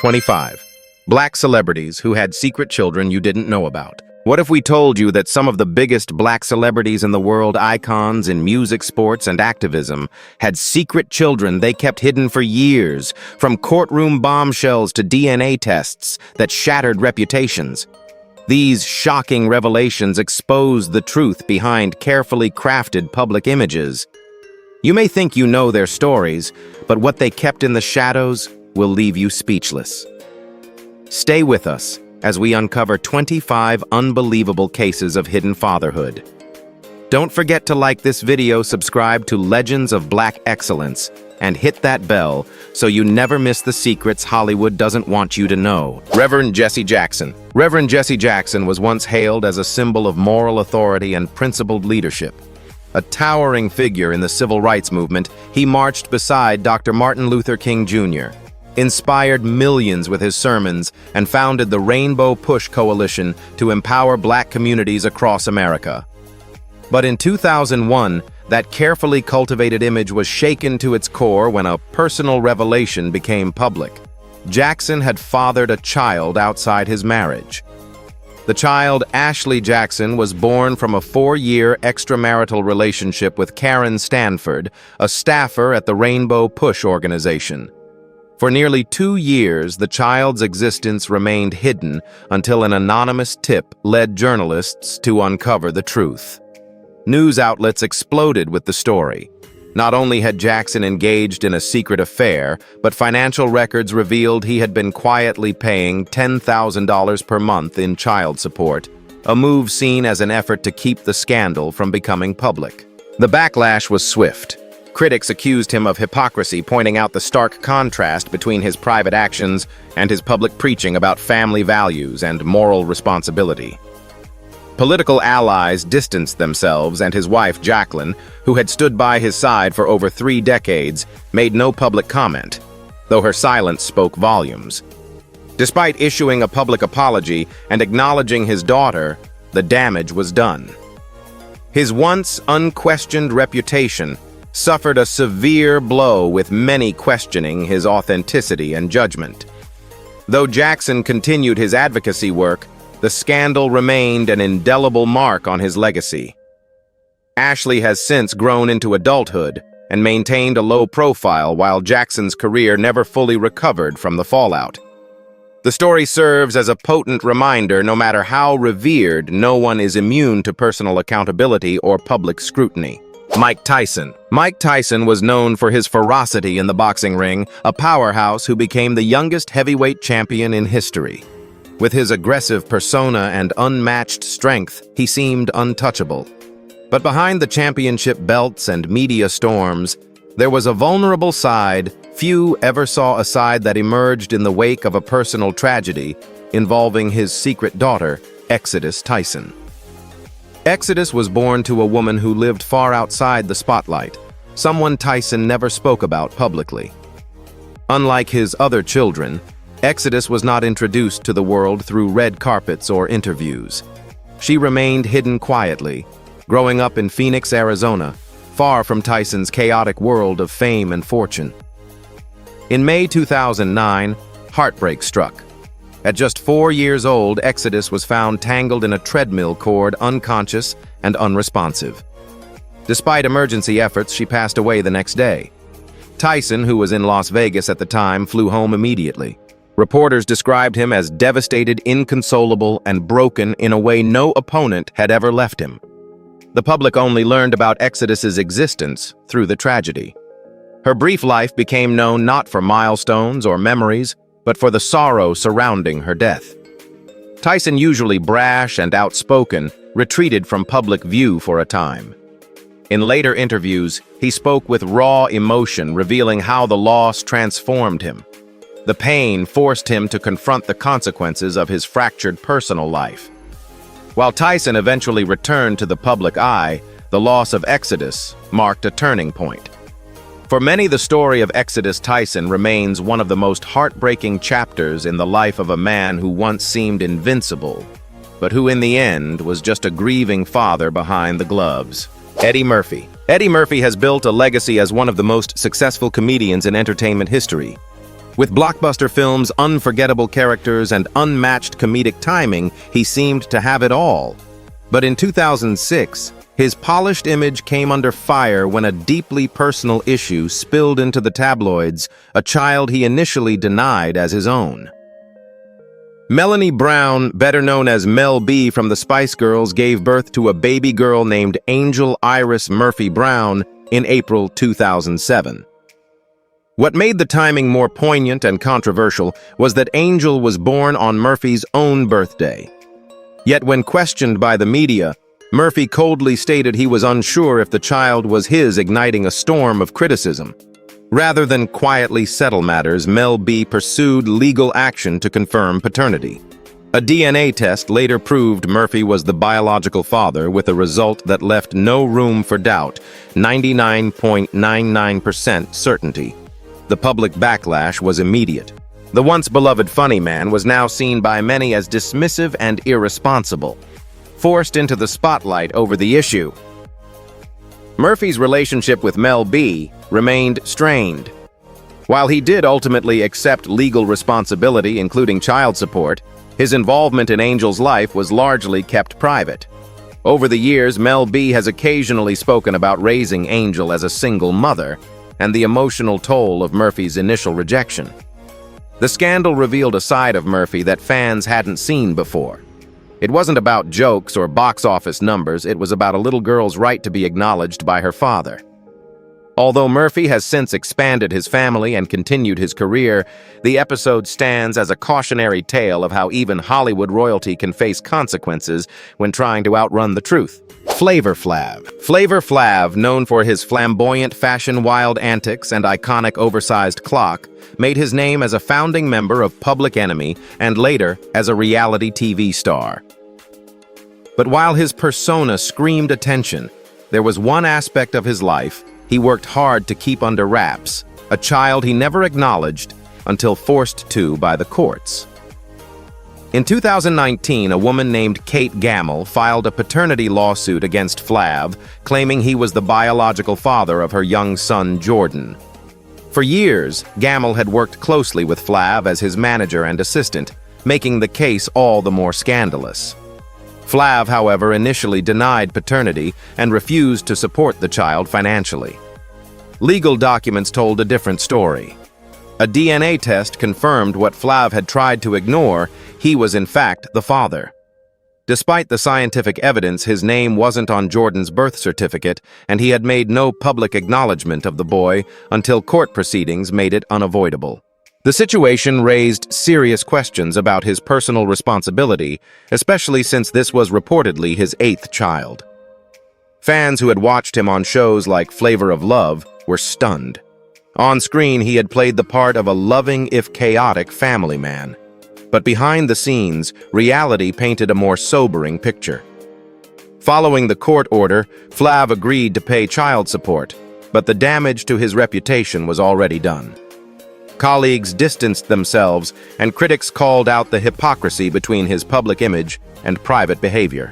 25. Black celebrities who had secret children you didn't know about. What if we told you that some of the biggest black celebrities in the world, icons in music, sports, and activism, had secret children they kept hidden for years, from courtroom bombshells to DNA tests that shattered reputations? These shocking revelations expose the truth behind carefully crafted public images. You may think you know their stories, but what they kept in the shadows will leave you speechless. Stay with us as we uncover 25 unbelievable cases of hidden fatherhood. Don't forget to like this video, subscribe to Legends of Black Excellence, and hit that bell so you never miss the secrets Hollywood doesn't want you to know. Reverend Jesse Jackson. Reverend Jesse Jackson was once hailed as a symbol of moral authority and principled leadership. A towering figure in the civil rights movement, he marched beside Dr. Martin Luther King Jr., inspired millions with his sermons, and founded the Rainbow Push Coalition to empower black communities across America. But in 2001, that carefully cultivated image was shaken to its core when a personal revelation became public. Jackson had fathered a child outside his marriage. The child, Ashley Jackson, was born from a 4-year extramarital relationship with Karen Stanford, a staffer at the Rainbow Push organization. For nearly 2 years, the child's existence remained hidden until an anonymous tip led journalists to uncover the truth. News outlets exploded with the story. Not only had Jackson engaged in a secret affair, but financial records revealed he had been quietly paying $10,000 per month in child support, a move seen as an effort to keep the scandal from becoming public. The backlash was swift. Critics accused him of hypocrisy, pointing out the stark contrast between his private actions and his public preaching about family values and moral responsibility. Political allies distanced themselves, and his wife, Jacqueline, who had stood by his side for over 3 decades, made no public comment, though her silence spoke volumes. Despite issuing a public apology and acknowledging his daughter, the damage was done. His once unquestioned reputation suffered a severe blow, with many questioning his authenticity and judgment. Though Jackson continued his advocacy work, the scandal remained an indelible mark on his legacy. Ashley has since grown into adulthood and maintained a low profile, while Jackson's career never fully recovered from the fallout. The story serves as a potent reminder: no matter how revered, no one is immune to personal accountability or public scrutiny. Mike Tyson. Mike Tyson was known for his ferocity in the boxing ring, a powerhouse who became the youngest heavyweight champion in history. With his aggressive persona and unmatched strength, he seemed untouchable. But behind the championship belts and media storms, there was a vulnerable side few ever saw, a side that emerged in the wake of a personal tragedy involving his secret daughter, Exodus Tyson. Exodus was born to a woman who lived far outside the spotlight, someone Tyson never spoke about publicly. Unlike his other children, Exodus was not introduced to the world through red carpets or interviews. She remained hidden quietly, growing up in Phoenix, Arizona, far from Tyson's chaotic world of fame and fortune. In May 2009, heartbreak struck. At just 4 years old, Exodus was found tangled in a treadmill cord, unconscious and unresponsive. Despite emergency efforts, she passed away the next day. Tyson, who was in Las Vegas at the time, flew home immediately. Reporters described him as devastated, inconsolable, and broken in a way no opponent had ever left him. The public only learned about Exodus's existence through the tragedy. Her brief life became known not for milestones or memories, but for the sorrow surrounding her death. Tyson, usually brash and outspoken, retreated from public view for a time. In later interviews, he spoke with raw emotion, revealing how the loss transformed him. The pain forced him to confront the consequences of his fractured personal life. While Tyson eventually returned to the public eye, the loss of Exodus marked a turning point. For many, the story of Exodus Tyson remains one of the most heartbreaking chapters in the life of a man who once seemed invincible, but who in the end was just a grieving father behind the gloves. Eddie Murphy. Eddie Murphy has built a legacy as one of the most successful comedians in entertainment history. With blockbuster films, unforgettable characters, and unmatched comedic timing, he seemed to have it all. But in 2006, his polished image came under fire when a deeply personal issue spilled into the tabloids, a child he initially denied as his own. Melanie Brown, better known as Mel B from the Spice Girls, gave birth to a baby girl named Angel Iris Murphy Brown in April 2007. What made the timing more poignant and controversial was that Angel was born on Murphy's own birthday. Yet when questioned by the media, Murphy coldly stated he was unsure if the child was his, igniting a storm of criticism. Rather than quietly settle matters, Mel B pursued legal action to confirm paternity. A DNA test later proved Murphy was the biological father, with a result that left no room for doubt, 99.99% certainty. The public backlash was immediate. The once beloved funny man was now seen by many as dismissive and irresponsible, forced into the spotlight over the issue. Murphy's relationship with Mel B remained strained. While he did ultimately accept legal responsibility, including child support, his involvement in Angel's life was largely kept private. Over the years, Mel B has occasionally spoken about raising Angel as a single mother and the emotional toll of Murphy's initial rejection. The scandal revealed a side of Murphy that fans hadn't seen before. It wasn't about jokes or box office numbers, it was about a little girl's right to be acknowledged by her father. Although Murphy has since expanded his family and continued his career, the episode stands as a cautionary tale of how even Hollywood royalty can face consequences when trying to outrun the truth. Flavor Flav. Flavor Flav, known for his flamboyant fashion wild antics and iconic oversized clock, made his name as a founding member of Public Enemy and later as a reality TV star. But while his persona screamed attention, there was one aspect of his life he worked hard to keep under wraps, a child he never acknowledged until forced to by the courts. In 2019, a woman named Kate Gamble filed a paternity lawsuit against Flav, claiming he was the biological father of her young son, Jordan. For years, Gamble had worked closely with Flav as his manager and assistant, making the case all the more scandalous. Flav, however, initially denied paternity and refused to support the child financially. Legal documents told a different story. A DNA test confirmed what Flav had tried to ignore: he was in fact the father. Despite the scientific evidence, his name wasn't on Jordan's birth certificate, and he had made no public acknowledgement of the boy until court proceedings made it unavoidable. The situation raised serious questions about his personal responsibility, especially since this was reportedly his 8th child. Fans who had watched him on shows like Flavor of Love were stunned. On screen, he had played the part of a loving, if chaotic, family man. But behind the scenes, reality painted a more sobering picture. Following the court order, Flav agreed to pay child support, but the damage to his reputation was already done. Colleagues distanced themselves, and critics called out the hypocrisy between his public image and private behavior.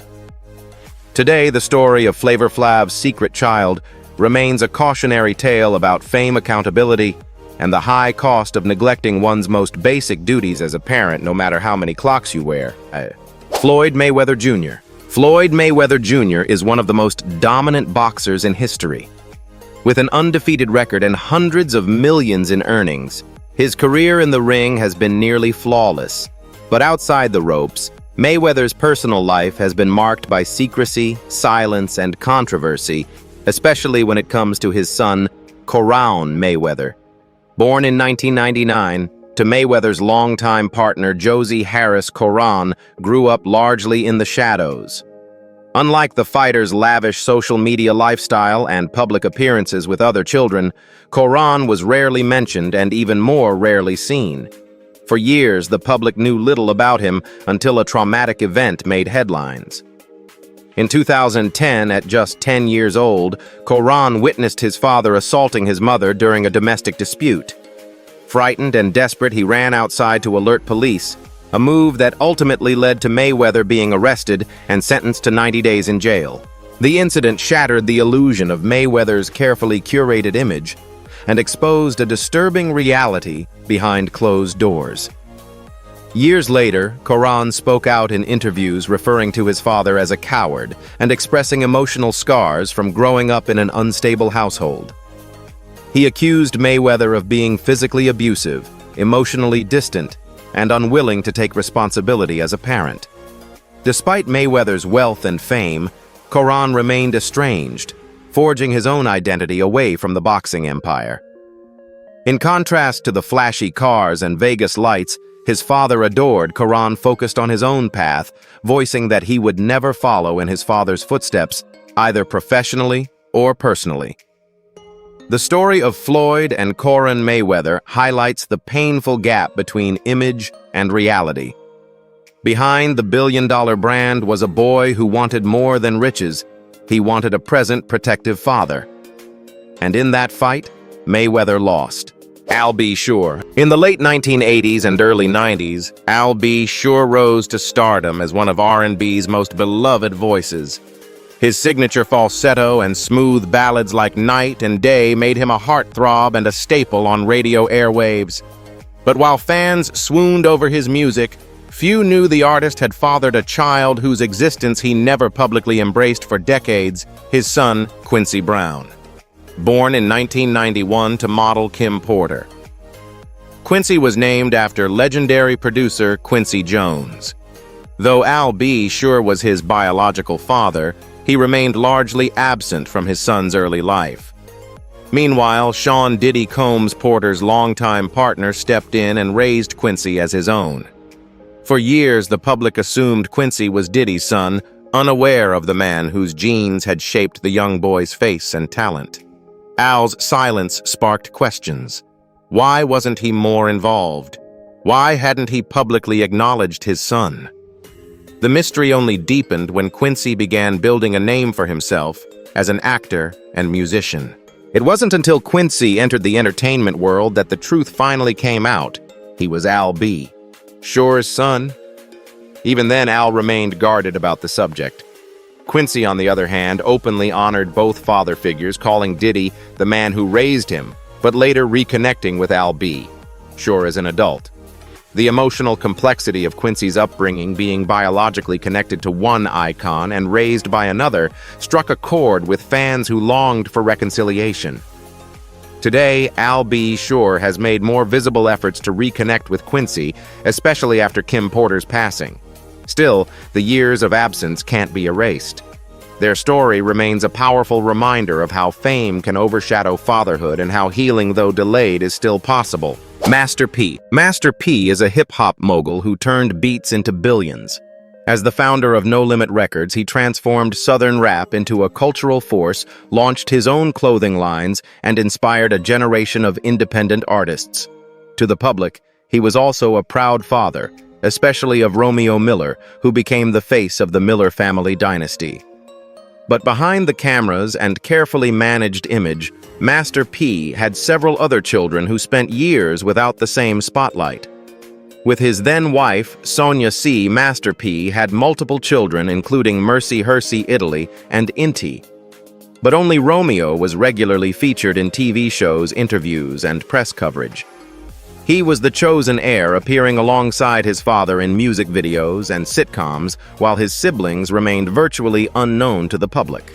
Today, the story of Flavor Flav's secret child remains a cautionary tale about fame, accountability, and the high cost of neglecting one's most basic duties as a parent, no matter how many clocks you wear. Floyd Mayweather Jr. Floyd Mayweather Jr. is one of the most dominant boxers in history. With an undefeated record and hundreds of millions in earnings, his career in the ring has been nearly flawless. But outside the ropes, Mayweather's personal life has been marked by secrecy, silence, and controversy, especially when it comes to his son, Coron Mayweather. Born in 1999, to Mayweather's longtime partner Josie Harris, Coron grew up largely in the shadows. Unlike the fighter's lavish social media lifestyle and public appearances with other children, Coron was rarely mentioned and even more rarely seen. For years, the public knew little about him until a traumatic event made headlines. In 2010, at just 10 years old, Coron witnessed his father assaulting his mother during a domestic dispute. Frightened and desperate, he ran outside to alert police, a move that ultimately led to Mayweather being arrested and sentenced to 90 days in jail. The incident shattered the illusion of Mayweather's carefully curated image. and exposed a disturbing reality behind closed doors. Years later, Koran spoke out in interviews referring to his father as a coward and expressing emotional scars from growing up in an unstable household. He accused Mayweather of being physically abusive, emotionally distant, and unwilling to take responsibility as a parent. Despite Mayweather's wealth and fame, Koran remained estranged, forging his own identity away from the boxing empire. In contrast to the flashy cars and Vegas lights his father adored, Koran focused on his own path, voicing that he would never follow in his father's footsteps, either professionally or personally. The story of Floyd and Koran Mayweather highlights the painful gap between image and reality. Behind the billion-dollar brand was a boy who wanted more than riches. He wanted a present, protective father. And in that fight, Mayweather lost. Al B. Sure. In the late 1980s and early 90s, Al B. Sure rose to stardom as one of R&B's most beloved voices. His signature falsetto and smooth ballads like Night and Day made him a heartthrob and a staple on radio airwaves. But while fans swooned over his music, few knew the artist had fathered a child whose existence he never publicly embraced for decades, his son, Quincy Brown. Born in 1991 to model Kim Porter. Quincy was named after legendary producer Quincy Jones. Though Al B. Sure was his biological father, he remained largely absent from his son's early life. Meanwhile, Sean Diddy Combs Porter's longtime partner stepped in and raised Quincy as his own. For years, the public assumed Quincy was Diddy's son, unaware of the man whose genes had shaped the young boy's face and talent. Al's silence sparked questions. Why wasn't he more involved? Why hadn't he publicly acknowledged his son? The mystery only deepened when Quincy began building a name for himself as an actor and musician. It wasn't until Quincy entered the entertainment world that the truth finally came out. He was Al B. Sure's son. Even then, Al remained guarded about the subject. Quincy, on the other hand, openly honored both father figures, calling Diddy the man who raised him, but later reconnecting with Al B. Sure as an adult. The emotional complexity of Quincy's upbringing, being biologically connected to one icon and raised by another, struck a chord with fans who longed for reconciliation. Today, Al B. Sure has made more visible efforts to reconnect with Quincy, especially after Kim Porter's passing. Still, the years of absence can't be erased. Their story remains a powerful reminder of how fame can overshadow fatherhood and how healing, though delayed, is still possible. Master P. Master P is a hip-hop mogul who turned beats into billions. As the founder of No Limit Records, he transformed Southern rap into a cultural force, launched his own clothing lines, and inspired a generation of independent artists. To the public, he was also a proud father, especially of Romeo Miller, who became the face of the Miller family dynasty. But behind the cameras and carefully managed image, Master P had several other children who spent years without the same spotlight. With his then-wife, Sonia C., Master P had multiple children, including Mercy Hersey Italy and Inti. But only Romeo was regularly featured in TV shows, interviews, and press coverage. He was the chosen heir, appearing alongside his father in music videos and sitcoms, while his siblings remained virtually unknown to the public.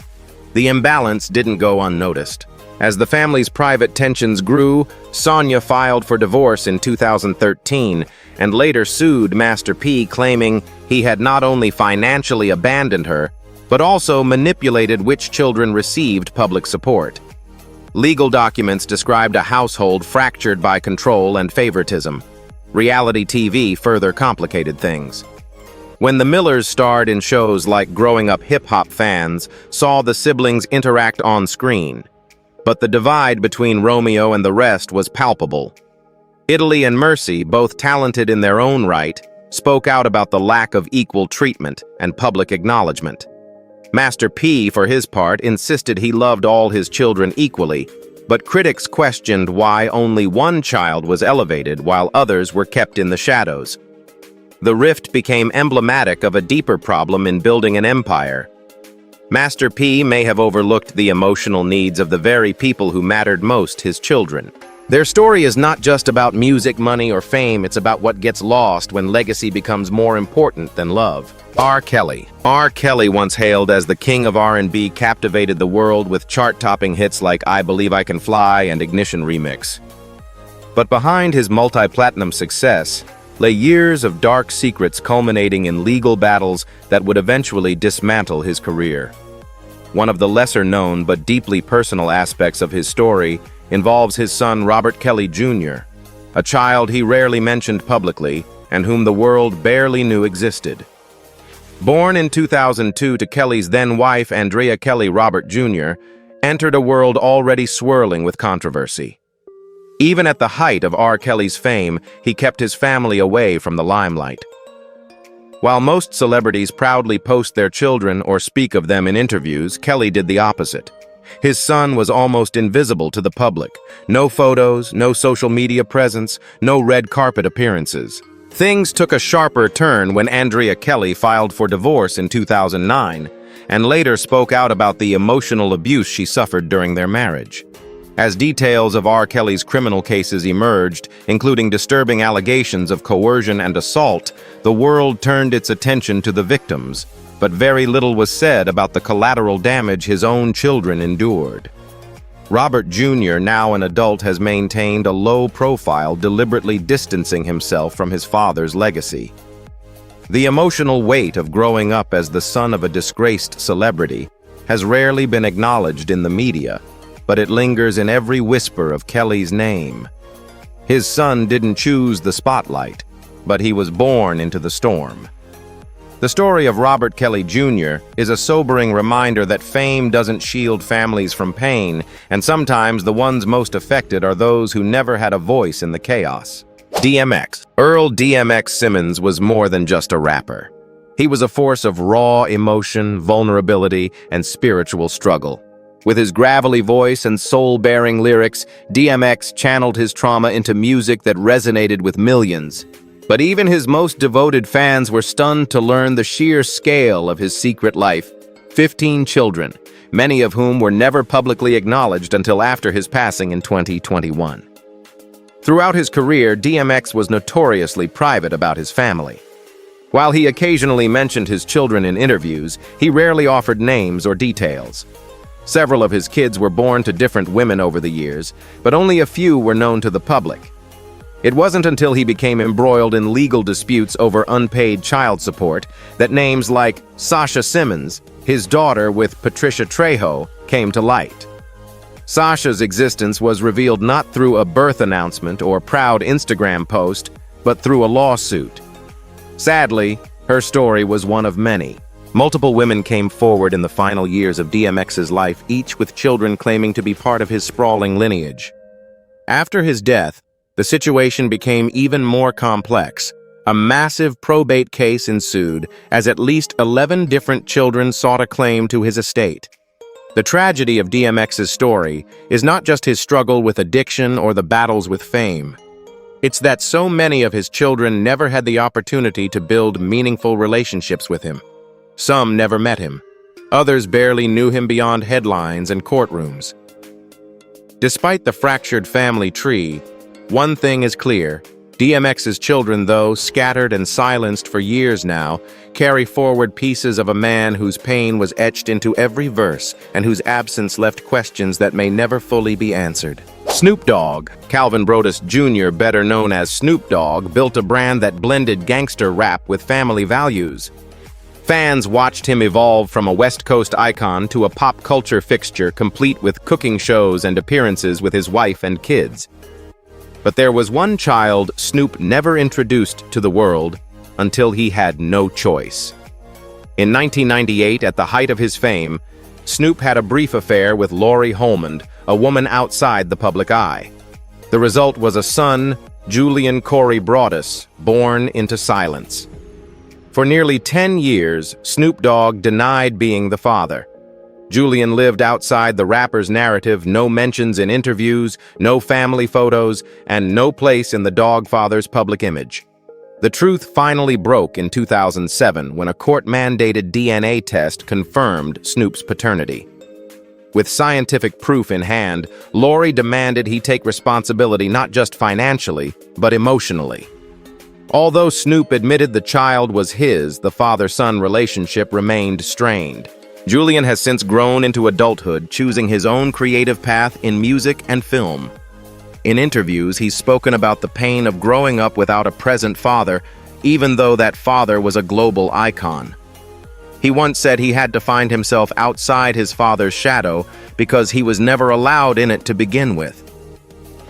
The imbalance didn't go unnoticed. As the family's private tensions grew, Sonia filed for divorce in 2013 and later sued Master P, claiming he had not only financially abandoned her, but also manipulated which children received public support. Legal documents described a household fractured by control and favoritism. Reality TV further complicated things. When the Millers starred in shows like Growing Up, hip-hop fans saw the siblings interact on screen. But the divide between Romeo and the rest was palpable. Italy and Mercy, both talented in their own right, spoke out about the lack of equal treatment and public acknowledgement. Master P, for his part, insisted he loved all his children equally, but critics questioned why only one child was elevated while others were kept in the shadows. The rift became emblematic of a deeper problem in building an empire. Master P may have overlooked the emotional needs of the very people who mattered most, his children. Their story is not just about music, money, or fame, it's about what gets lost when legacy becomes more important than love. R. Kelly. R. Kelly, once hailed as the king of R&B, captivated the world with chart-topping hits like I Believe I Can Fly and Ignition Remix. But behind his multi-platinum success lay years of dark secrets culminating in legal battles that would eventually dismantle his career. One of the lesser-known but deeply personal aspects of his story involves his son Robert Kelly Jr., a child he rarely mentioned publicly and whom the world barely knew existed. Born in 2002 to Kelly's then-wife Andrea Kelly, Robert Jr. entered a world already swirling with controversy. Even at the height of R. Kelly's fame, he kept his family away from the limelight. While most celebrities proudly post their children or speak of them in interviews, Kelly did the opposite. His son was almost invisible to the public. No photos, no social media presence, no red carpet appearances. Things took a sharper turn when Andrea Kelly filed for divorce in 2009 and later spoke out about the emotional abuse she suffered during their marriage. As details of R. Kelly's criminal cases emerged, including disturbing allegations of coercion and assault, the world turned its attention to the victims, but very little was said about the collateral damage his own children endured. Robert Jr., now an adult, has maintained a low profile, deliberately distancing himself from his father's legacy. The emotional weight of growing up as the son of a disgraced celebrity has rarely been acknowledged in the media, but it lingers in every whisper of Kelly's name. His son didn't choose the spotlight, but he was born into the storm. The story of Robert Kelly Jr. is a sobering reminder that fame doesn't shield families from pain, and sometimes the ones most affected are those who never had a voice in the chaos. DMX. Earl DMX Simmons was more than just a rapper. He was a force of raw emotion, vulnerability, and spiritual struggle. With his gravelly voice and soul-bearing lyrics, DMX channeled his trauma into music that resonated with millions. But even his most devoted fans were stunned to learn the sheer scale of his secret life. 15 children, many of whom were never publicly acknowledged until after his passing in 2021. Throughout his career, DMX was notoriously private about his family. While he occasionally mentioned his children in interviews, he rarely offered names or details. Several of his kids were born to different women over the years, but only a few were known to the public. It wasn't until he became embroiled in legal disputes over unpaid child support that names like Sasha Simmons, his daughter with Patricia Trejo, came to light. Sasha's existence was revealed not through a birth announcement or proud Instagram post, but through a lawsuit. Sadly, her story was one of many. Multiple women came forward in the final years of DMX's life, each with children claiming to be part of his sprawling lineage. After his death, the situation became even more complex. A massive probate case ensued as at least 11 different children sought a claim to his estate. The tragedy of DMX's story is not just his struggle with addiction or the battles with fame. It's that so many of his children never had the opportunity to build meaningful relationships with him. Some never met him. Others barely knew him beyond headlines and courtrooms. Despite the fractured family tree, one thing is clear. DMX's children, though scattered and silenced for years now, carry forward pieces of a man whose pain was etched into every verse and whose absence left questions that may never fully be answered. Snoop Dogg. Calvin Brodus Jr., better known as Snoop Dogg, built a brand that blended gangster rap with family values. Fans watched him evolve from a West Coast icon to a pop culture fixture, complete with cooking shows and appearances with his wife and kids. But there was one child Snoop never introduced to the world until he had no choice. In 1998, at the height of his fame, Snoop had a brief affair with Laurie Holmond, a woman outside the public eye. The result was a son, Julian Corey Broadus, born into silence. For nearly 10 years, Snoop Dogg denied being the father. Julian lived outside the rapper's narrative, no mentions in interviews, no family photos, and no place in the Dogg father's public image. The truth finally broke in 2007 when a court-mandated DNA test confirmed Snoop's paternity. With scientific proof in hand, Lori demanded he take responsibility not just financially, but emotionally. Although Snoop admitted the child was his, the father-son relationship remained strained. Julian has since grown into adulthood, choosing his own creative path in music and film. In interviews, he's spoken about the pain of growing up without a present father, even though that father was a global icon. He once said he had to find himself outside his father's shadow because he was never allowed in it to begin with.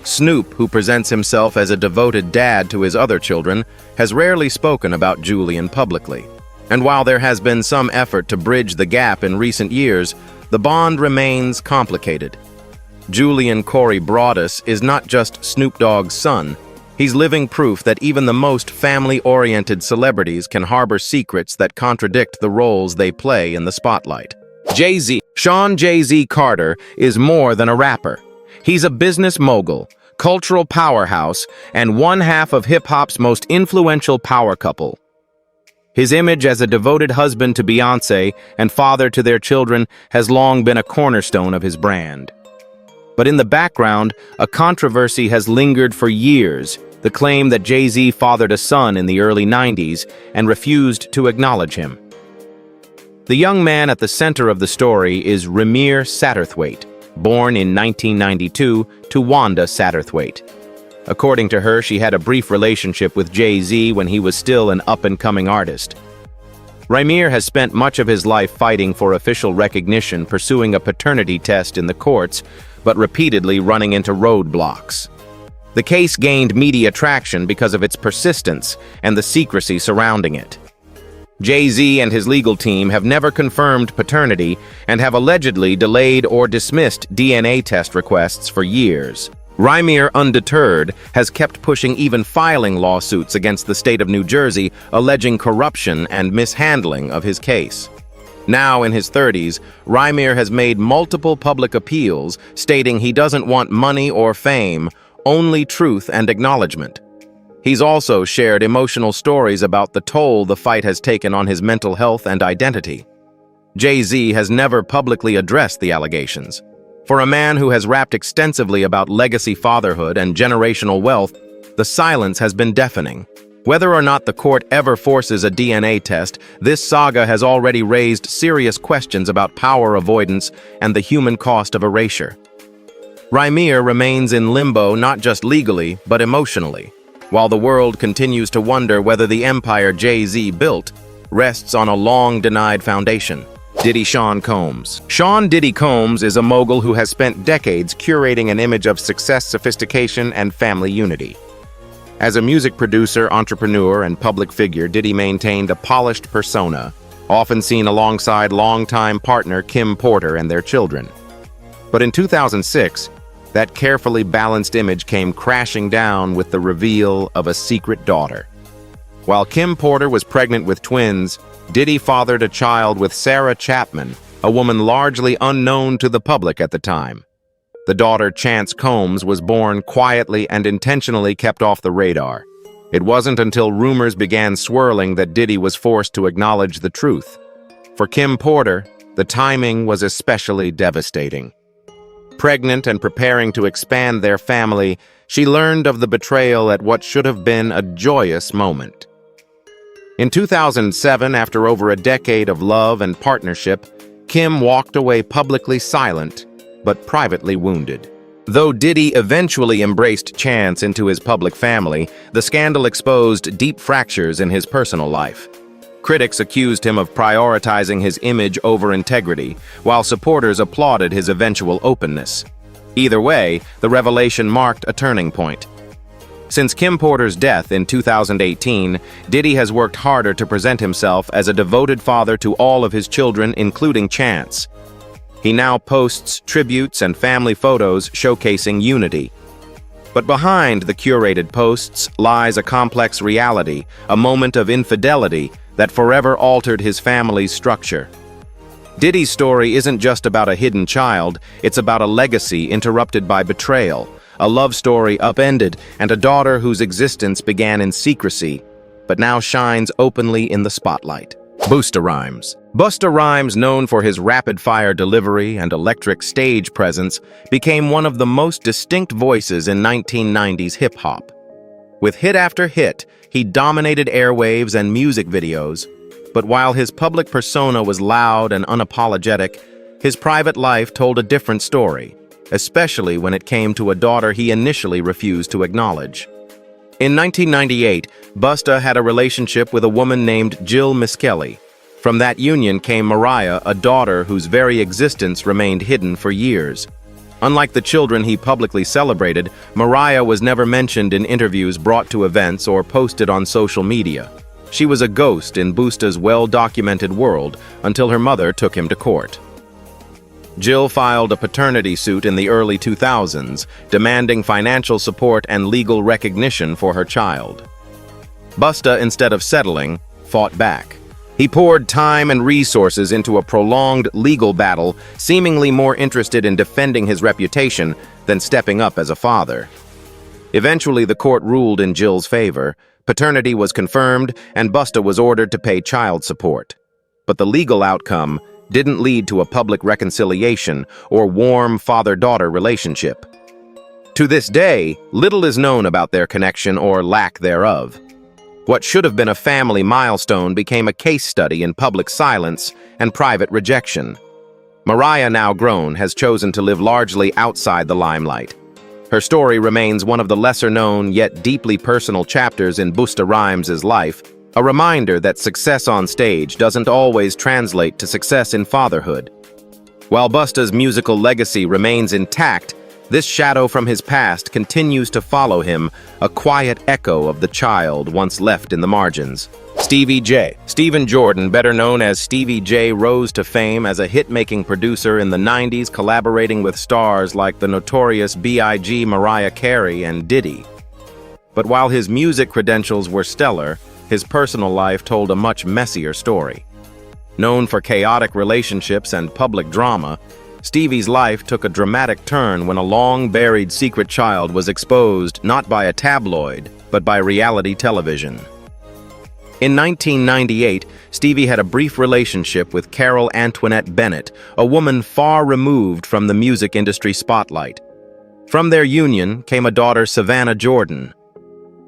Snoop, who presents himself as a devoted dad to his other children, has rarely spoken about Julian publicly. And while there has been some effort to bridge the gap in recent years, the bond remains complicated. Julian Corey Broaddus is not just Snoop Dogg's son. He's living proof that even the most family-oriented celebrities can harbor secrets that contradict the roles they play in the spotlight. Sean Jay-Z Carter is more than a rapper. He's a business mogul, cultural powerhouse, and one half of hip-hop's most influential power couple. His image as a devoted husband to Beyoncé and father to their children has long been a cornerstone of his brand. But in the background, a controversy has lingered for years, the claim that Jay-Z fathered a son in the early 90s and refused to acknowledge him. The young man at the center of the story is Ramir Satterthwaite, born in 1992 to Wanda Satterthwaite. According to her, she had a brief relationship with Jay-Z when he was still an up-and-coming artist. Ramir has spent much of his life fighting for official recognition, pursuing a paternity test in the courts, but repeatedly running into roadblocks. The case gained media traction because of its persistence and the secrecy surrounding it. Jay-Z and his legal team have never confirmed paternity and have allegedly delayed or dismissed DNA test requests for years. Ramir, undeterred, has kept pushing, even filing lawsuits against the state of New Jersey, alleging corruption and mishandling of his case. Now in his 30s, Ramir has made multiple public appeals stating he doesn't want money or fame, only truth and acknowledgement. He's also shared emotional stories about the toll the fight has taken on his mental health and identity. Jay-Z has never publicly addressed the allegations. For a man who has rapped extensively about legacy fatherhood and generational wealth, the silence has been deafening. Whether or not the court ever forces a DNA test, this saga has already raised serious questions about power avoidance and the human cost of erasure. Ramir remains in limbo not just legally, but emotionally, while the world continues to wonder whether the empire Jay-Z built rests on a long-denied foundation. Sean Combs. Sean Diddy Combs is a mogul who has spent decades curating an image of success, sophistication, and family unity. As a music producer, entrepreneur, and public figure, Diddy maintained a polished persona, often seen alongside longtime partner Kim Porter and their children. But in 2006, that carefully balanced image came crashing down with the reveal of a secret daughter. While Kim Porter was pregnant with twins, Diddy fathered a child with Sarah Chapman, a woman largely unknown to the public at the time. The daughter, Chance Combs, was born quietly and intentionally kept off the radar. It wasn't until rumors began swirling that Diddy was forced to acknowledge the truth. For Kim Porter, the timing was especially devastating. Pregnant and preparing to expand their family, she learned of the betrayal at what should have been a joyous moment. In 2007, after over a decade of love and partnership, Kim walked away publicly silent, but privately wounded. Though Diddy eventually embraced Chance into his public family, the scandal exposed deep fractures in his personal life. Critics accused him of prioritizing his image over integrity, while supporters applauded his eventual openness. Either way, the revelation marked a turning point. Since Kim Porter's death in 2018, Diddy has worked harder to present himself as a devoted father to all of his children, including Chance. He now posts tributes and family photos showcasing unity. But behind the curated posts lies a complex reality, a moment of infidelity that forever altered his family's structure. Diddy's story isn't just about a hidden child, it's about a legacy interrupted by betrayal, a love story upended, and a daughter whose existence began in secrecy. but now shines openly in the spotlight. Busta Rhymes. Busta Rhymes, known for his rapid-fire delivery and electric stage presence, became one of the most distinct voices in 1990s hip-hop. With hit after hit, he dominated airwaves and music videos, but while his public persona was loud and unapologetic, his private life told a different story, especially when it came to a daughter he initially refused to acknowledge. In 1998, Busta had a relationship with a woman named Jill Miskelly. From that union came Mariah, a daughter whose very existence remained hidden for years. Unlike the children he publicly celebrated, Mariah was never mentioned in interviews brought to events or posted on social media. She was a ghost in Busta's well-documented world until her mother took him to court. Jill filed a paternity suit in the early 2000s, demanding financial support and legal recognition for her child. Busta, instead of settling, fought back. He poured time and resources into a prolonged legal battle, seemingly more interested in defending his reputation than stepping up as a father. Eventually, the court ruled in Jill's favor. Paternity was confirmed, and Busta was ordered to pay child support. But the legal outcome didn't lead to a public reconciliation or warm father-daughter relationship. To this day, little is known about their connection or lack thereof. What should have been a family milestone became a case study in public silence and private rejection. Mariah, now grown, has chosen to live largely outside the limelight. Her story remains one of the lesser-known yet deeply personal chapters in Busta Rhymes' life, a reminder that success on stage doesn't always translate to success in fatherhood. While Busta's musical legacy remains intact, this shadow from his past continues to follow him, a quiet echo of the child once left in the margins. Stevie J. Stephen Jordan, better known as Stevie J, rose to fame as a hit-making producer in the 90s, collaborating with stars like the notorious B.I.G., Mariah Carey, and Diddy. But while his music credentials were stellar, his personal life told a much messier story. Known for chaotic relationships and public drama, Stevie's life took a dramatic turn when a long-buried secret child was exposed not by a tabloid, but by reality television. In 1998, Stevie had a brief relationship with Carol Antoinette Bennett, a woman far removed from the music industry spotlight. From their union came a daughter, Savannah Jordan.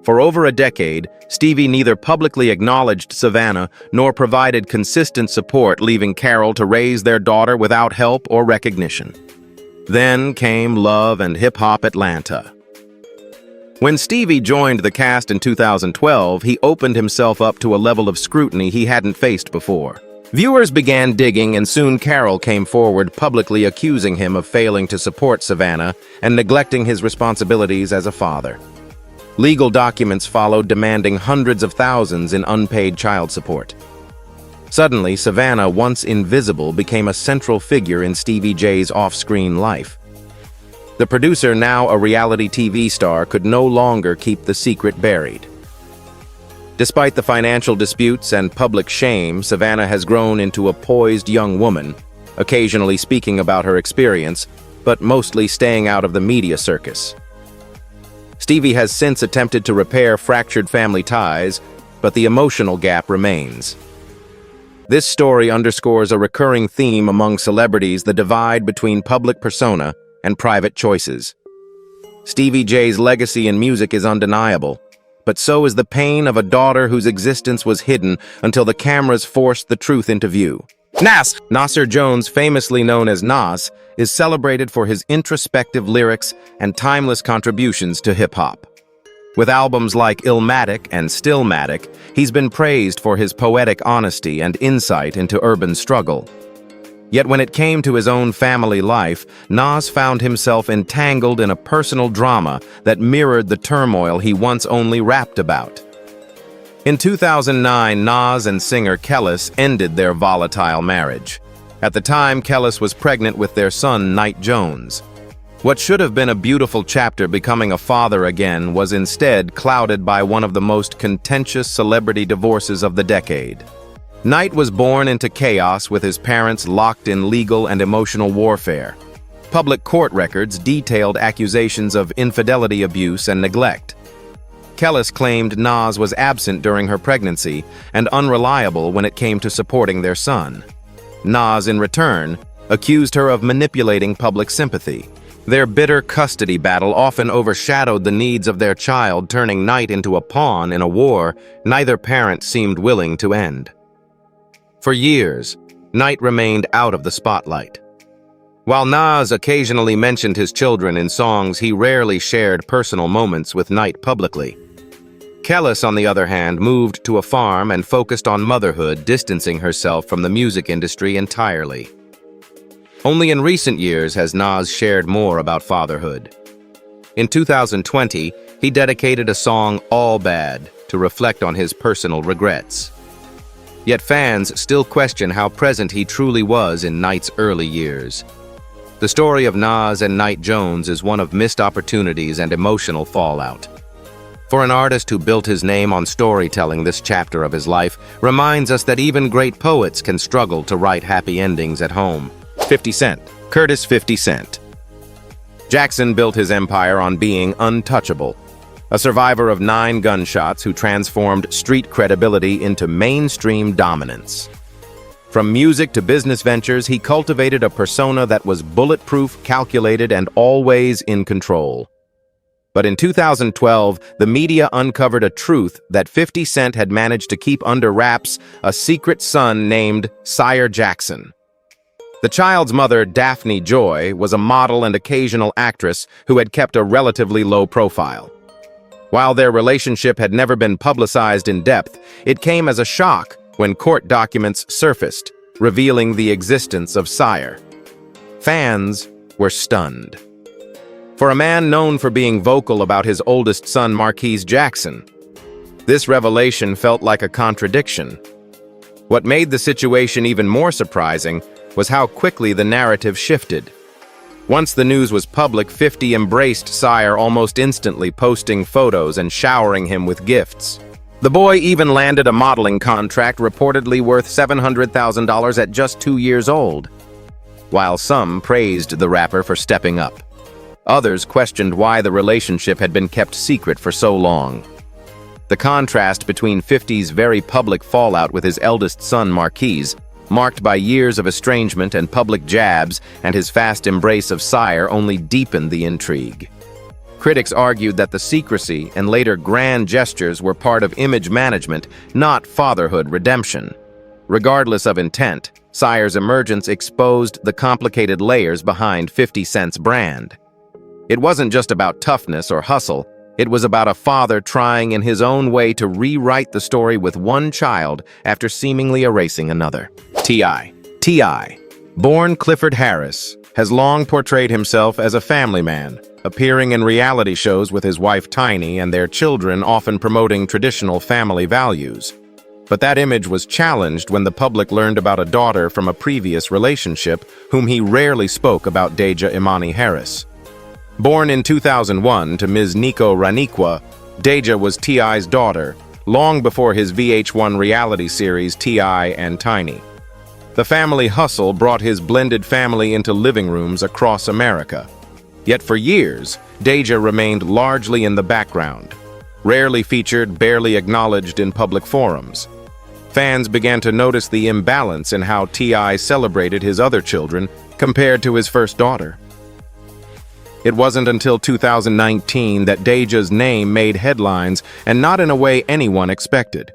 For over a decade, Stevie neither publicly acknowledged Savannah nor provided consistent support, leaving Carol to raise their daughter without help or recognition. Then came Love and Hip Hop Atlanta. When Stevie joined the cast in 2012, he opened himself up to a level of scrutiny he hadn't faced before. Viewers began digging, and soon Carol came forward, publicly accusing him of failing to support Savannah and neglecting his responsibilities as a father. Legal documents followed, demanding hundreds of thousands in unpaid child support. Suddenly, Savannah, once invisible, became a central figure in Stevie J's off-screen life. The producer, now a reality TV star, could no longer keep the secret buried. Despite the financial disputes and public shame, Savannah has grown into a poised young woman, occasionally speaking about her experience, but mostly staying out of the media circus. Stevie has since attempted to repair fractured family ties, but the emotional gap remains. This story underscores a recurring theme among celebrities: the divide between public persona and private choices. Stevie J's legacy in music is undeniable, but so is the pain of a daughter whose existence was hidden until the cameras forced the truth into view. Nasir Jones, famously known as Nas, is celebrated for his introspective lyrics and timeless contributions to hip-hop. With albums like Illmatic and Stillmatic, he's been praised for his poetic honesty and insight into urban struggle. Yet when it came to his own family life, Nas found himself entangled in a personal drama that mirrored the turmoil he once only rapped about. In 2009, Nas and singer Kellis ended their volatile marriage. At the time, Kellis was pregnant with their son, Knight Jones. What should have been a beautiful chapter, becoming a father again, was instead clouded by one of the most contentious celebrity divorces of the decade. Knight was born into chaos, with his parents locked in legal and emotional warfare. Public court records detailed accusations of infidelity, abuse, and neglect. Kellis claimed Nas was absent during her pregnancy and unreliable when it came to supporting their son. Nas, in return, accused her of manipulating public sympathy. Their bitter custody battle often overshadowed the needs of their child, turning Knight into a pawn in a war neither parent seemed willing to end. For years, Knight remained out of the spotlight. While Nas occasionally mentioned his children in songs, he rarely shared personal moments with Knight publicly. Kellis, on the other hand, moved to a farm and focused on motherhood, distancing herself from the music industry entirely. Only in recent years has Nas shared more about fatherhood. In 2020, he dedicated a song, All Bad, to reflect on his personal regrets. Yet fans still question how present he truly was in Knight's early years. The story of Nas and Knight Jones is one of missed opportunities and emotional fallout. For an artist who built his name on storytelling, this chapter of his life reminds us that even great poets can struggle to write happy endings at home. 50 Cent. Curtis 50 Cent. Jackson built his empire on being untouchable, a survivor of 9 gunshots who transformed street credibility into mainstream dominance. From music to business ventures, he cultivated a persona that was bulletproof, calculated, and always in control. But in 2012, the media uncovered a truth that 50 Cent had managed to keep under wraps: a secret son named Sire Jackson. The child's mother, Daphne Joy, was a model and occasional actress who had kept a relatively low profile. While their relationship had never been publicized in depth, it came as a shock when court documents surfaced, revealing the existence of Sire. Fans were stunned. For a man known for being vocal about his oldest son, Marquise Jackson, this revelation felt like a contradiction. What made the situation even more surprising was how quickly the narrative shifted. Once the news was public, 50 embraced Sire almost instantly, posting photos and showering him with gifts. The boy even landed a modeling contract reportedly worth $700,000 at just 2 years old. While some praised the rapper for stepping up, others questioned why the relationship had been kept secret for so long. The contrast between 50's very public fallout with his eldest son, Marquise, marked by years of estrangement and public jabs, and his fast embrace of Sire, only deepened the intrigue. Critics argued that the secrecy and later grand gestures were part of image management, not fatherhood redemption. Regardless of intent, Sire's emergence exposed the complicated layers behind 50 Cent's brand. It wasn't just about toughness or hustle. It was about a father trying in his own way to rewrite the story with one child after seemingly erasing another. T.I., born Clifford Harris, has long portrayed himself as a family man, appearing in reality shows with his wife Tiny and their children, often promoting traditional family values. But that image was challenged when the public learned about a daughter from a previous relationship, whom he rarely spoke about, Deja Imani Harris. Born in 2001 to Ms. Nico Raniqua, Deja was T.I.'s daughter, long before his VH1 reality series T.I. and Tiny. The family hustle brought his blended family into living rooms across America. Yet for years, Deja remained largely in the background, rarely featured, barely acknowledged in public forums. Fans began to notice the imbalance in how T.I. celebrated his other children compared to his first daughter. It wasn't until 2019 that Deja's name made headlines, and not in a way anyone expected.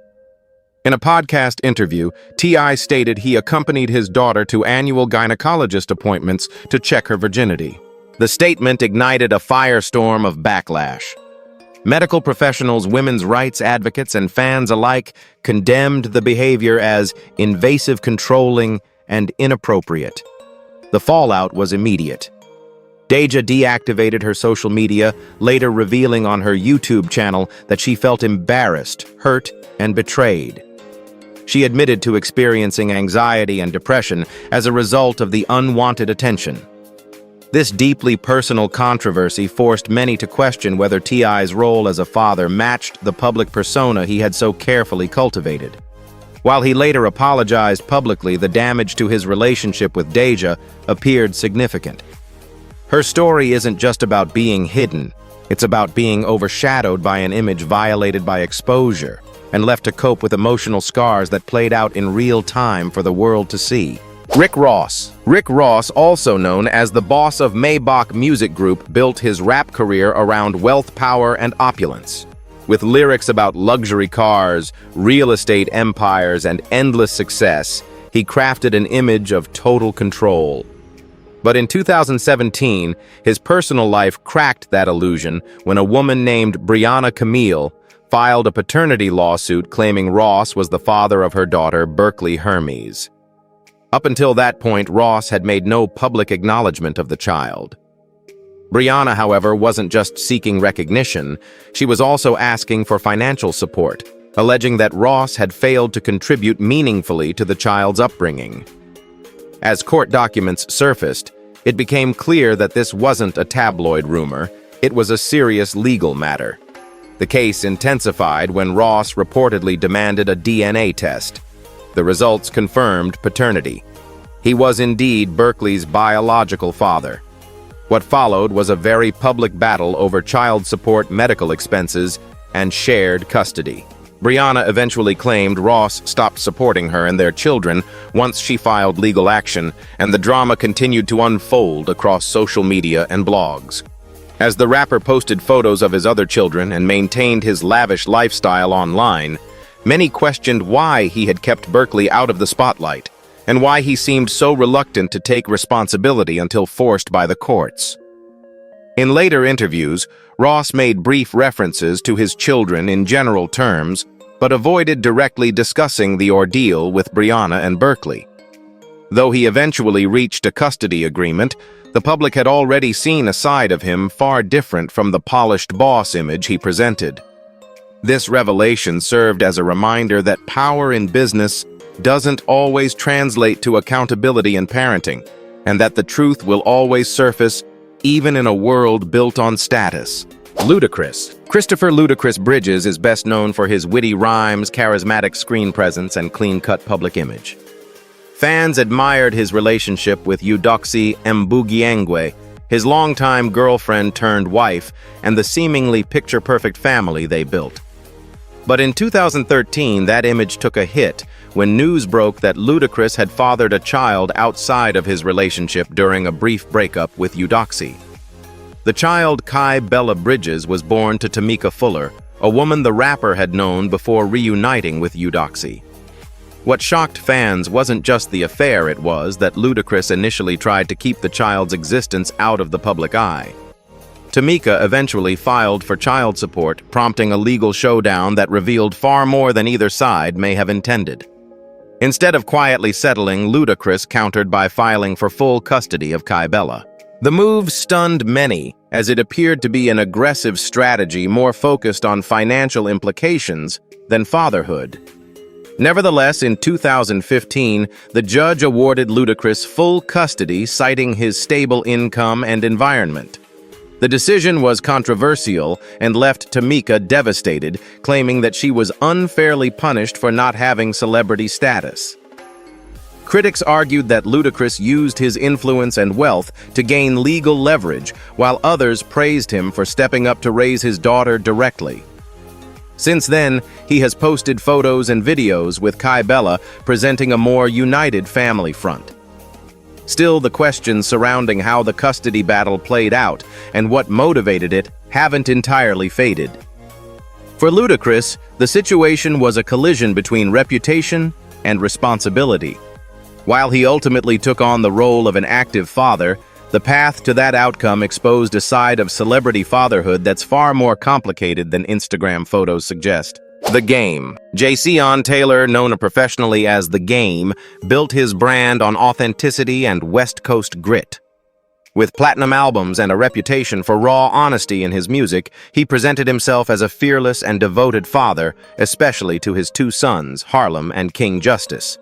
In a podcast interview, T.I. stated he accompanied his daughter to annual gynecologist appointments to check her virginity. The statement ignited a firestorm of backlash. Medical professionals, women's rights advocates, and fans alike condemned the behavior as invasive, controlling, and inappropriate. The fallout was immediate. Deja deactivated her social media, later revealing on her YouTube channel that she felt embarrassed, hurt, and betrayed. She admitted to experiencing anxiety and depression as a result of the unwanted attention. This deeply personal controversy forced many to question whether T.I.'s role as a father matched the public persona he had so carefully cultivated. While he later apologized publicly, the damage to his relationship with Deja appeared significant. Her story isn't just about being hidden, It's about being overshadowed by an image violated by exposure and left to cope with emotional scars that played out in real time for the world to see. Rick Ross. Rick Ross, also known as the boss of Maybach Music Group, built his rap career around wealth, power, and opulence. With lyrics about luxury cars, real estate empires, and endless success, he crafted an image of total control. But in 2017, his personal life cracked that illusion when a woman named Brianna Camille filed a paternity lawsuit claiming Ross was the father of her daughter, Berkeley Hermes. Up until that point, Ross had made no public acknowledgement of the child. Brianna, however, wasn't just seeking recognition, she was also asking for financial support, alleging that Ross had failed to contribute meaningfully to the child's upbringing. As court documents surfaced, it became clear that this wasn't a tabloid rumor, it was a serious legal matter. The case intensified when Ross reportedly demanded a DNA test. The results confirmed paternity. He was indeed Berkeley's biological father. What followed was a very public battle over child support, medical expenses, and shared custody. Brianna eventually claimed Ross stopped supporting her and their children once she filed legal action, and the drama continued to unfold across social media and blogs. As the rapper posted photos of his other children and maintained his lavish lifestyle online, many questioned why he had kept Berkeley out of the spotlight, and why he seemed so reluctant to take responsibility until forced by the courts. In later interviews, Ross made brief references to his children in general terms, but avoided directly discussing the ordeal with Brianna and Berkeley. Though he eventually reached a custody agreement, the public had already seen a side of him far different from the polished boss image he presented. This revelation served as a reminder that power in business doesn't always translate to accountability in parenting, and that the truth will always surface even in a world built on status. Ludacris. Christopher Ludacris Bridges is best known for his witty rhymes, charismatic screen presence, and clean-cut public image. Fans admired his relationship with Eudoxie Mbugiengwe, his longtime girlfriend-turned-wife, and the seemingly picture-perfect family they built. But in 2013, that image took a hit when news broke that Ludacris had fathered a child outside of his relationship during a brief breakup with Eudoxie. The child, Kai Bella Bridges, was born to Tamika Fuller, a woman the rapper had known before reuniting with Eudoxie. What shocked fans wasn't just the affair, it was that Ludacris initially tried to keep the child's existence out of the public eye. Tamika eventually filed for child support, prompting a legal showdown that revealed far more than either side may have intended. Instead of quietly settling, Ludacris countered by filing for full custody of Kai Bella. The move stunned many, as it appeared to be an aggressive strategy more focused on financial implications than fatherhood. Nevertheless, in 2015, the judge awarded Ludacris full custody, citing his stable income and environment. The decision was controversial and left Tamika devastated, claiming that she was unfairly punished for not having celebrity status. Critics argued that Ludacris used his influence and wealth to gain legal leverage, while others praised him for stepping up to raise his daughter directly. Since then, he has posted photos and videos with Kai Bella presenting a more united family front. Still, the questions surrounding how the custody battle played out and what motivated it haven't entirely faded. For Ludacris, the situation was a collision between reputation and responsibility. While he ultimately took on the role of an active father, the path to that outcome exposed a side of celebrity fatherhood that's far more complicated than Instagram photos suggest. The Game. Jayceon Taylor, known professionally as The Game, built his brand on authenticity and West Coast grit. With platinum albums and a reputation for raw honesty in his music, he presented himself as a fearless and devoted father, especially to his two sons, Harlem and King Justice.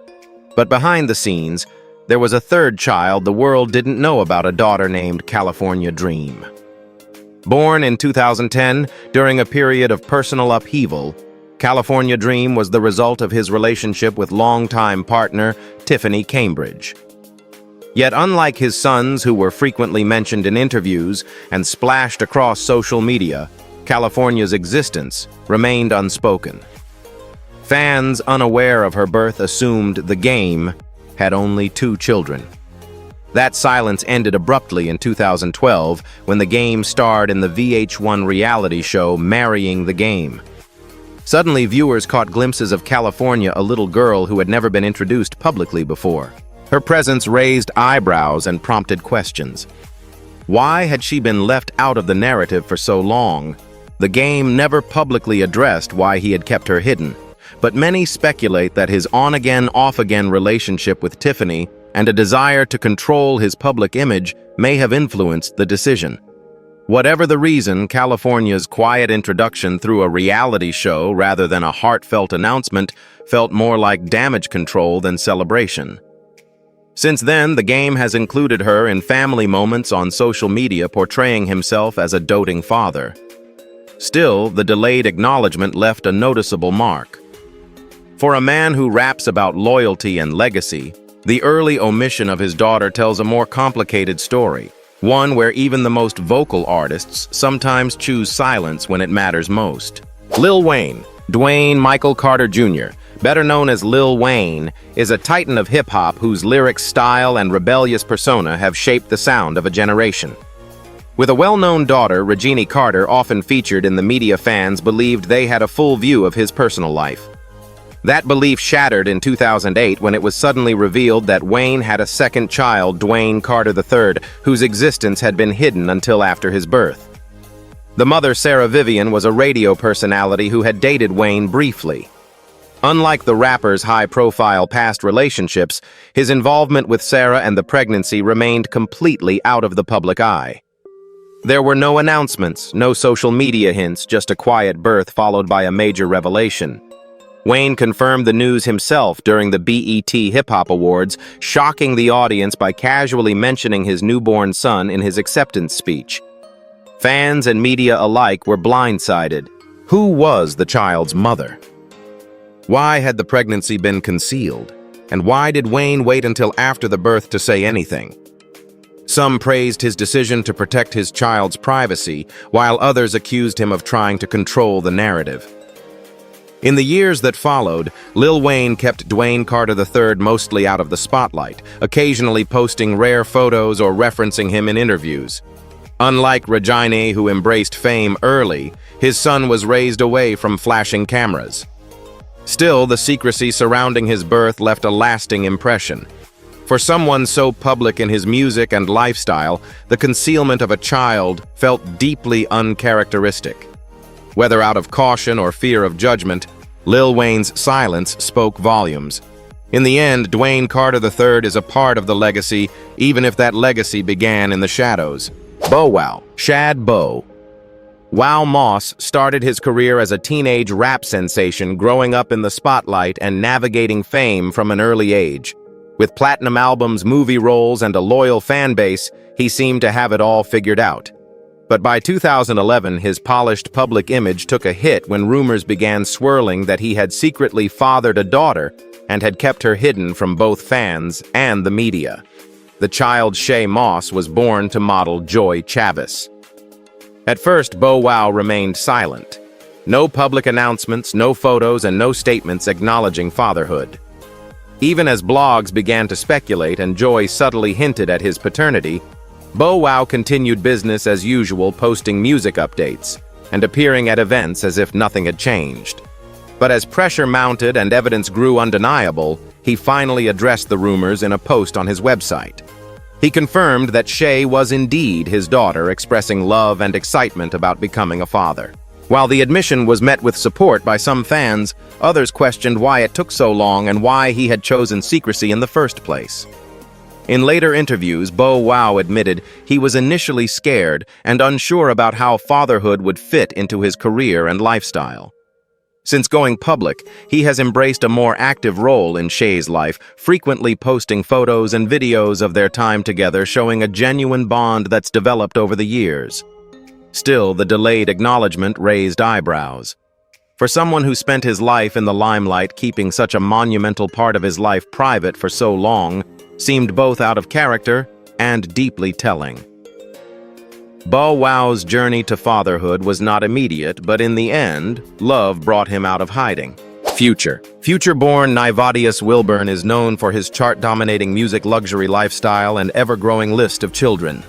But behind the scenes, there was a third child the world didn't know about, a daughter named California Dream. Born in 2010, during a period of personal upheaval, California Dream was the result of his relationship with longtime partner Tiffany Cambridge. Yet unlike his sons who were frequently mentioned in interviews and splashed across social media, California's existence remained unspoken. Fans unaware of her birth assumed the game had only 2 children. That silence ended abruptly in 2012 when the game starred in the VH1 reality show Marrying the Game. Suddenly, viewers caught glimpses of California, a little girl who had never been introduced publicly before. Her presence raised eyebrows and prompted questions. Why had she been left out of the narrative for so long? The game never publicly addressed why he had kept her hidden, but many speculate that his on-again, off-again relationship with Tiffany and a desire to control his public image may have influenced the decision. Whatever the reason, California's quiet introduction through a reality show rather than a heartfelt announcement felt more like damage control than celebration. Since then, the game has included her in family moments on social media, portraying himself as a doting father. Still, the delayed acknowledgement left a noticeable mark. For a man who raps about loyalty and legacy, the early omission of his daughter tells a more complicated story, one where even the most vocal artists sometimes choose silence when it matters most. Lil Wayne, Dwayne Michael Carter Jr., better known as Lil Wayne, is a titan of hip-hop whose lyric style and rebellious persona have shaped the sound of a generation. With a well-known daughter, Regina Carter, often featured in the media, fans believed they had a full view of his personal life. That belief shattered in 2008 when it was suddenly revealed that Wayne had a second child, Dwayne Carter III, whose existence had been hidden until after his birth. The mother, Sarah Vivian, was a radio personality who had dated Wayne briefly. Unlike the rapper's high-profile past relationships, his involvement with Sarah and the pregnancy remained completely out of the public eye. There were no announcements, no social media hints, just a quiet birth followed by a major revelation. Wayne confirmed the news himself during the BET Hip Hop Awards, shocking the audience by casually mentioning his newborn son in his acceptance speech. Fans and media alike were blindsided. Who was the child's mother? Why had the pregnancy been concealed? And why did Wayne wait until after the birth to say anything? Some praised his decision to protect his child's privacy, while others accused him of trying to control the narrative. In the years that followed, Lil Wayne kept Dwayne Carter III mostly out of the spotlight, occasionally posting rare photos or referencing him in interviews. Unlike Regina, who embraced fame early, his son was raised away from flashing cameras. Still, the secrecy surrounding his birth left a lasting impression. For someone so public in his music and lifestyle, the concealment of a child felt deeply uncharacteristic. Whether out of caution or fear of judgment, Lil Wayne's silence spoke volumes. In the end, Dwayne Carter III is a part of the legacy, even if that legacy began in the shadows. Bow Wow, Shad Bow. Wow Moss started his career as a teenage rap sensation, growing up in the spotlight and navigating fame from an early age. With platinum albums, movie roles, and a loyal fan base, he seemed to have it all figured out. But by 2011, his polished public image took a hit when rumors began swirling that he had secretly fathered a daughter and had kept her hidden from both fans and the media. The child Shay Moss was born to model Joy Chavis. At first, Bow Wow remained silent. No public announcements, no photos, and no statements acknowledging fatherhood. Even as blogs began to speculate and Joy subtly hinted at his paternity, Bow Wow continued business as usual, posting music updates and appearing at events as if nothing had changed. But as pressure mounted and evidence grew undeniable, he finally addressed the rumors in a post on his website. He confirmed that Shay was indeed his daughter, expressing love and excitement about becoming a father. While the admission was met with support by some fans, others questioned why it took so long and why he had chosen secrecy in the first place. In later interviews, Bow Wow admitted he was initially scared and unsure about how fatherhood would fit into his career and lifestyle. Since going public, he has embraced a more active role in Shay's life, frequently posting photos and videos of their time together, showing a genuine bond that's developed over the years. Still, the delayed acknowledgement raised eyebrows. For someone who spent his life in the limelight, keeping such a monumental part of his life private for so long, seemed both out of character and deeply telling. Bow Wow's journey to fatherhood was not immediate, but in the end, love brought him out of hiding. Future. Future-born Nivadius Wilburn is known for his chart-dominating music luxury lifestyle and ever-growing list of children.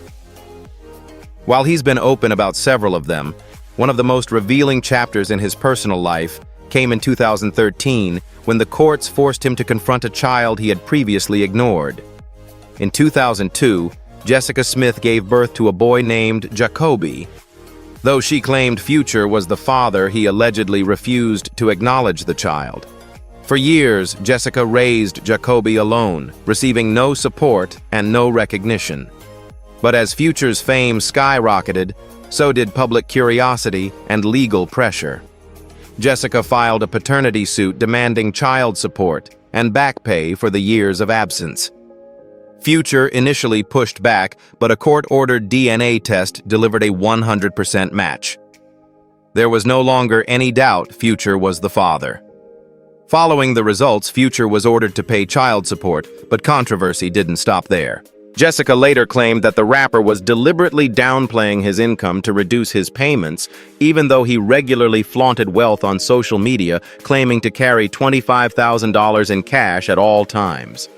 While he's been open about several of them, one of the most revealing chapters in his personal life came in 2013 when the courts forced him to confront a child he had previously ignored. In 2002, Jessica Smith gave birth to a boy named Jacoby. Though she claimed Future was the father, he allegedly refused to acknowledge the child. For years, Jessica raised Jacoby alone, receiving no support and no recognition. But as Future's fame skyrocketed, so did public curiosity and legal pressure. Jessica filed a paternity suit demanding child support and back pay for the years of absence. Future initially pushed back, but a court-ordered DNA test delivered a 100% match. There was no longer any doubt Future was the father. Following the results, Future was ordered to pay child support, but controversy didn't stop there. Jessica later claimed that the rapper was deliberately downplaying his income to reduce his payments, even though he regularly flaunted wealth on social media, claiming to carry $25,000 in cash at all times.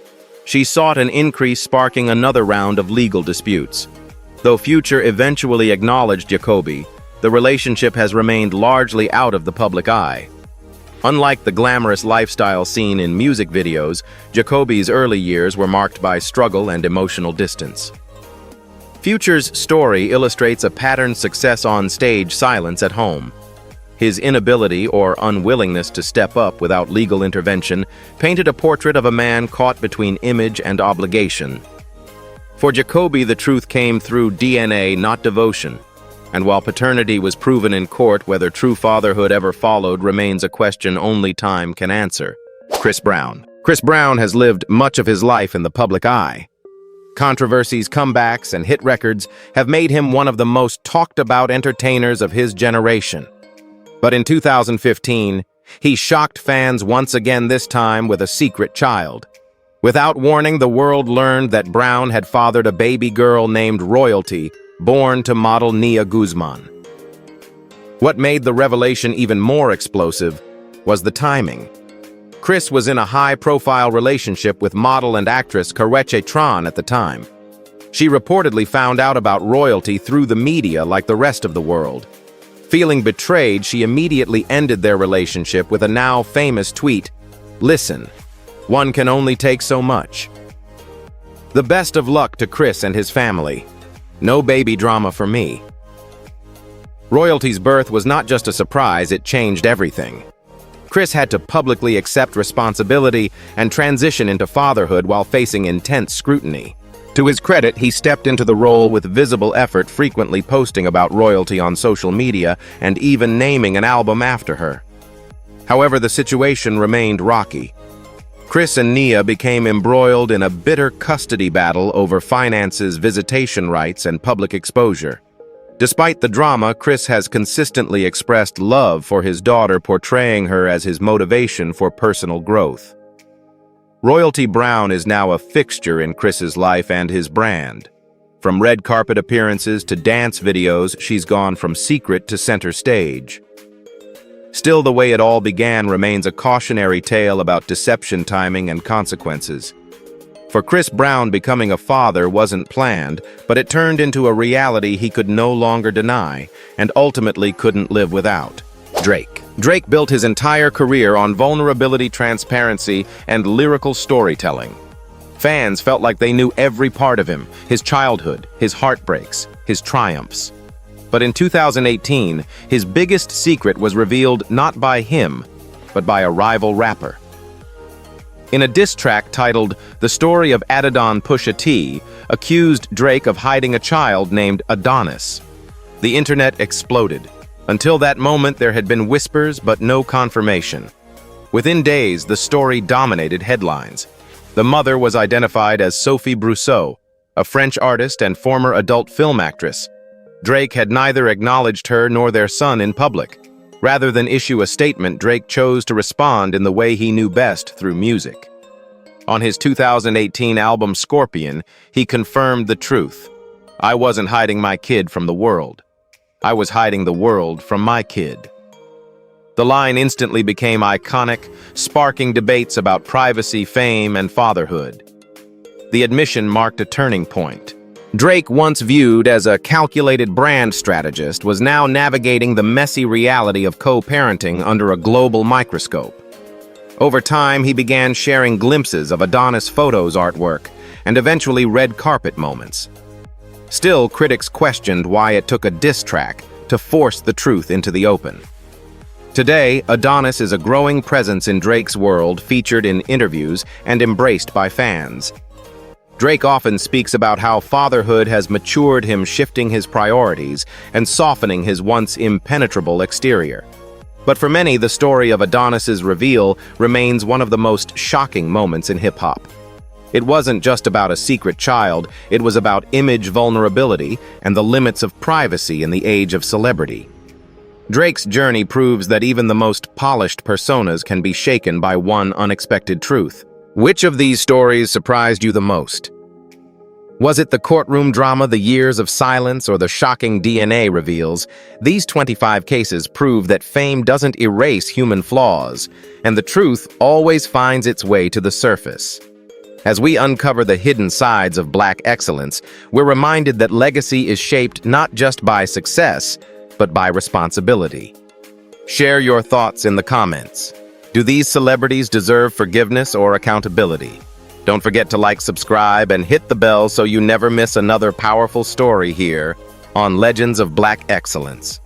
She sought an increase, sparking another round of legal disputes. Though Future eventually acknowledged Jacoby, the relationship has remained largely out of the public eye. Unlike the glamorous lifestyle seen in music videos, Jacoby's early years were marked by struggle and emotional distance. Future's story illustrates a patterned success on stage, silence at home. His inability or unwillingness to step up without legal intervention painted a portrait of a man caught between image and obligation. For Jacoby, the truth came through DNA, not devotion. And while paternity was proven in court, whether true fatherhood ever followed remains a question only time can answer. Chris Brown. Chris Brown has lived much of his life in the public eye. Controversies, comebacks, and hit records have made him one of the most talked-about entertainers of his generation. But in 2015, he shocked fans once again, this time with a secret child. Without warning, the world learned that Brown had fathered a baby girl named Royalty, born to model Nia Guzman. What made the revelation even more explosive was the timing. Chris was in a high-profile relationship with model and actress Karrueche Tran at the time. She reportedly found out about Royalty through the media like the rest of the world. Feeling betrayed, she immediately ended their relationship with a now famous tweet, "Listen, one can only take so much." The best of luck to Chris and his family. No baby drama for me. Royalty's birth was not just a surprise, it changed everything. Chris had to publicly accept responsibility and transition into fatherhood while facing intense scrutiny. To his credit, he stepped into the role with visible effort, frequently posting about Royalty on social media and even naming an album after her. However, the situation remained rocky. Chris and Nia became embroiled in a bitter custody battle over finances, visitation rights, and public exposure. Despite the drama, Chris has consistently expressed love for his daughter, portraying her as his motivation for personal growth. Royalty Brown is now a fixture in Chris's life and his brand. From red carpet appearances to dance videos, she's gone from secret to center stage. Still, the way it all began remains a cautionary tale about deception, timing, and consequences. For Chris Brown, becoming a father wasn't planned, but it turned into a reality he could no longer deny, and ultimately couldn't live without. Drake built his entire career on vulnerability, transparency, and lyrical storytelling. Fans felt like they knew every part of him, his childhood, his heartbreaks, his triumphs. But in 2018, his biggest secret was revealed not by him, but by a rival rapper. In a diss track titled "The Story of Adidon," Pusha T accused Drake of hiding a child named Adonis. The internet exploded. Until that moment, there had been whispers but no confirmation. Within days, the story dominated headlines. The mother was identified as Sophie Brousseau, a French artist and former adult film actress. Drake had neither acknowledged her nor their son in public. Rather than issue a statement, Drake chose to respond in the way he knew best, through music. On his 2018 album Scorpion, he confirmed the truth. "I wasn't hiding my kid from the world. I was hiding the world from my kid." The line instantly became iconic, sparking debates about privacy, fame, and fatherhood. The admission marked a turning point. Drake, once viewed as a calculated brand strategist, was now navigating the messy reality of co-parenting under a global microscope. Over time, he began sharing glimpses of Adonis Photos artwork and eventually red carpet moments. Still, critics questioned why it took a diss track to force the truth into the open. Today, Adonis is a growing presence in Drake's world, featured in interviews and embraced by fans. Drake often speaks about how fatherhood has matured him, shifting his priorities and softening his once impenetrable exterior. But for many, the story of Adonis's reveal remains one of the most shocking moments in hip-hop. It wasn't just about a secret child, it was about image vulnerability and the limits of privacy in the age of celebrity. Drake's journey proves that even the most polished personas can be shaken by one unexpected truth. Which of these stories surprised you the most? Was it the courtroom drama, the years of silence, or the shocking DNA reveals? These 25 cases prove that fame doesn't erase human flaws, and the truth always finds its way to the surface. As we uncover the hidden sides of Black excellence, we're reminded that legacy is shaped not just by success, but by responsibility. Share your thoughts in the comments. Do these celebrities deserve forgiveness or accountability? Don't forget to like, subscribe, and hit the bell so you never miss another powerful story here on Legends of Black Excellence.